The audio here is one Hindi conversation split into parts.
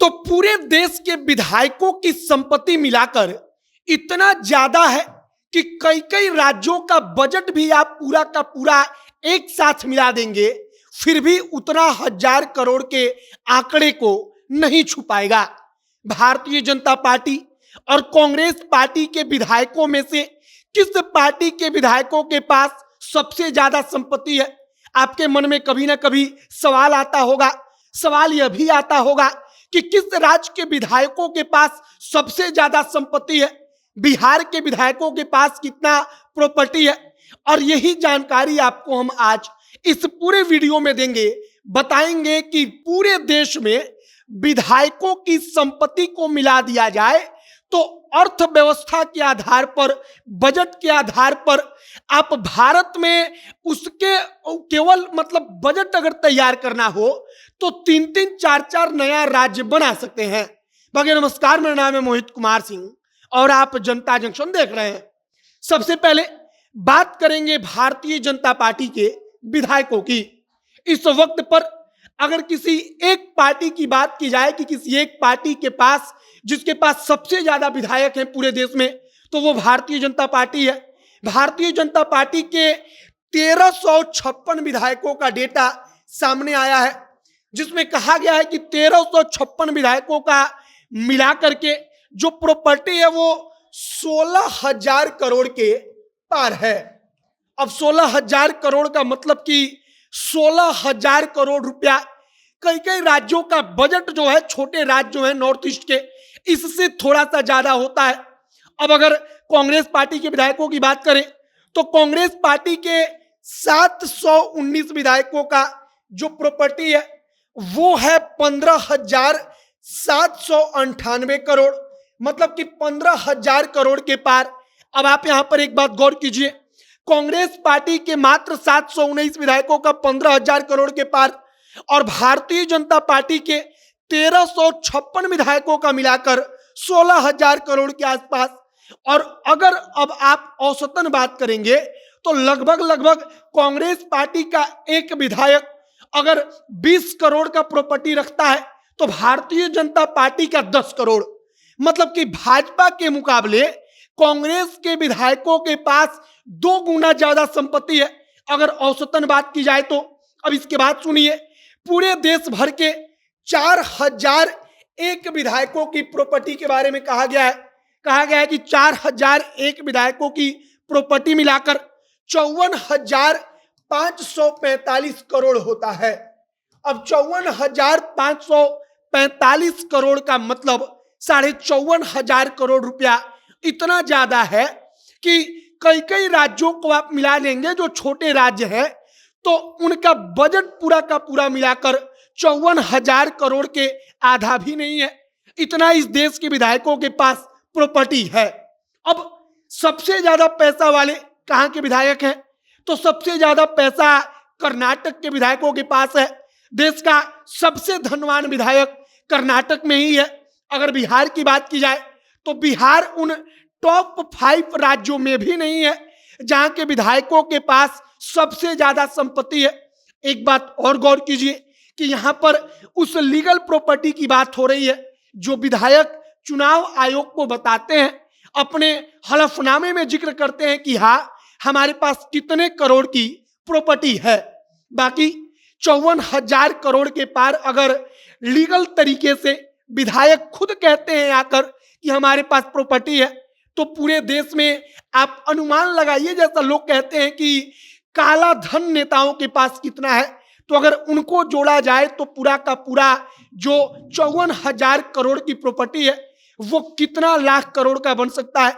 तो पूरे देश के विधायकों की संपत्ति मिलाकर इतना ज्यादा है कि कई कई राज्यों का बजट भी आप पूरा का पूरा एक साथ मिला देंगे फिर भी उतना 1,000 करोड़ के आंकड़े को नहीं छू पाएगा। भारतीय जनता पार्टी और कांग्रेस पार्टी के विधायकों में से किस पार्टी के विधायकों के पास सबसे ज्यादा संपत्ति है? आपके मन में कभी ना कभी सवाल आता होगा। सवाल यह भी आता होगा कि किस राज्य के विधायकों के पास सबसे ज्यादा संपत्ति है, बिहार के विधायकों के पास कितना प्रॉपर्टी है। और यही जानकारी आपको हम आज इस पूरे वीडियो में देंगे। बताएंगे कि पूरे देश में विधायकों की संपत्ति को मिला दिया जाए तो अर्थव्यवस्था के आधार पर, बजट के आधार पर आप भारत में उसके केवल बजट अगर तैयार करना हो तो 3-3, 4-4 नया राज्य बना सकते हैं। बाकी नमस्कार, मेरा नाम है मोहित कुमार सिंह और आप जनता जंक्शन देख रहे हैं। सबसे पहले बात करेंगे भारतीय जनता पार्टी के विधायकों की। इस वक्त पर अगर किसी एक पार्टी की बात की जाए कि किसी एक पार्टी के पास जिसके पास सबसे ज्यादा विधायक हैं पूरे देश में, तो वो भारतीय जनता पार्टी है। भारतीय जनता पार्टी के 1356 विधायकों का डेटा सामने आया है, जिसमें कहा गया है कि 1356 विधायकों का मिला करके जो प्रॉपर्टी है वो 16,000 करोड़ के पार है। अब 16,000 करोड़ का मतलब कि 16,000 करोड़ रुपया कई कई राज्यों का बजट जो है, छोटे राज्य जो है नॉर्थ ईस्ट के, इससे थोड़ा सा ज्यादा होता है। अब अगर कांग्रेस पार्टी के विधायकों की बात करें तो कांग्रेस पार्टी के 719 विधायकों का जो प्रॉपर्टी है वो है 15,798 करोड़, मतलब कि 15,000 करोड़ के पार। अब आप यहां पर एक बात गौर कीजिए, कांग्रेस पार्टी के मात्र 719 विधायकों का 15,000 करोड़ के पार और भारतीय जनता पार्टी के 1356 विधायकों का मिलाकर 16,000 करोड़ के आसपास। और अगर अब आप औसतन बात करेंगे तो लगभग कांग्रेस पार्टी का एक विधायक अगर 20 करोड़ का प्रॉपर्टी रखता है तो भारतीय जनता पार्टी का 10 करोड़, मतलब कि भाजपा के मुकाबले कांग्रेस के विधायकों के पास 2 गुना ज्यादा संपत्ति है अगर औसतन बात की जाए तो। अब इसके बाद सुनिए, पूरे देश भर के 4,001 विधायकों की प्रॉपर्टी के बारे में कहा गया है कि 4,001 विधायकों की प्रॉपर्टी मिलाकर 54,545 करोड़ होता है। अब 54,545 करोड़ का मतलब 54,500 करोड़ रुपया इतना ज्यादा है कि कई कई राज्यों को आप मिला लेंगे जो छोटे राज्य हैं तो उनका बजट पूरा का पूरा मिलाकर 54,000 करोड़ के आधा भी नहीं है। इतना इस देश के विधायकों के पास प्रॉपर्टी है। अब सबसे ज्यादा पैसा वाले कहां के विधायक हैं? तो सबसे ज्यादा पैसा कर्नाटक के विधायकों के पास है। देश का सबसे धनवान विधायक कर्नाटक में ही है। अगर बिहार की बात की जाए तो बिहार उन टॉप 5 राज्यों में भी नहीं है जहां के विधायकों के पास सबसे ज्यादा संपत्ति है। एक बात और गौर कीजिए कि यहां पर उस लीगल प्रॉपर्टी की बात हो रही है जो विधायक चुनाव आयोग को बताते हैं, अपने हलफनामे में जिक्र करते हैं कि हाँ हमारे पास कितने करोड़ की प्रॉपर्टी है। बाकी 54,000 करोड़ के पार अगर लीगल तरीके से विधायक खुद कहते हैं आकर कि हमारे पास प्रॉपर्टी है तो पूरे देश में आप अनुमान लगाइए, जैसा लोग कहते हैं कि काला धन नेताओं के पास कितना है, तो अगर उनको जोड़ा जाए तो पूरा का पूरा जो 54,000 करोड़ की प्रॉपर्टी है वो कितना लाख करोड़ का बन सकता है।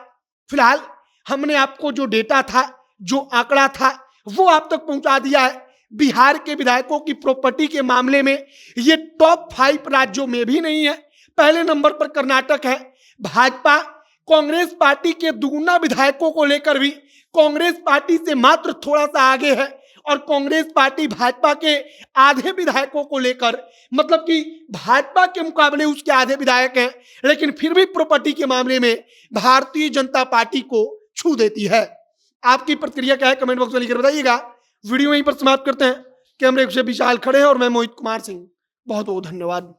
फिलहाल हमने आपको जो डेटा था, जो आंकड़ा था वो आप तक पहुंचा दिया है। बिहार के विधायकों की प्रॉपर्टी के मामले में ये टॉप 5 राज्यों में भी नहीं है। पहले नंबर पर कर्नाटक है। भाजपा कांग्रेस पार्टी के दुगुना विधायकों को लेकर भी कांग्रेस पार्टी से मात्र थोड़ा सा आगे है और कांग्रेस पार्टी भाजपा के आधे विधायकों को लेकर, मतलब कि भाजपा के मुकाबले उसके आधे विधायक हैं, लेकिन फिर भी प्रॉपर्टी के मामले में भारतीय जनता पार्टी को छू देती है। आपकी प्रतिक्रिया क्या है कमेंट बॉक्स में लिखकर बताइएगा। वीडियो यहीं पर समाप्त करते हैं। कैमरे से विशाल खड़े हैं और मैं मोहित कुमार सिंह। बहुत बहुत धन्यवाद।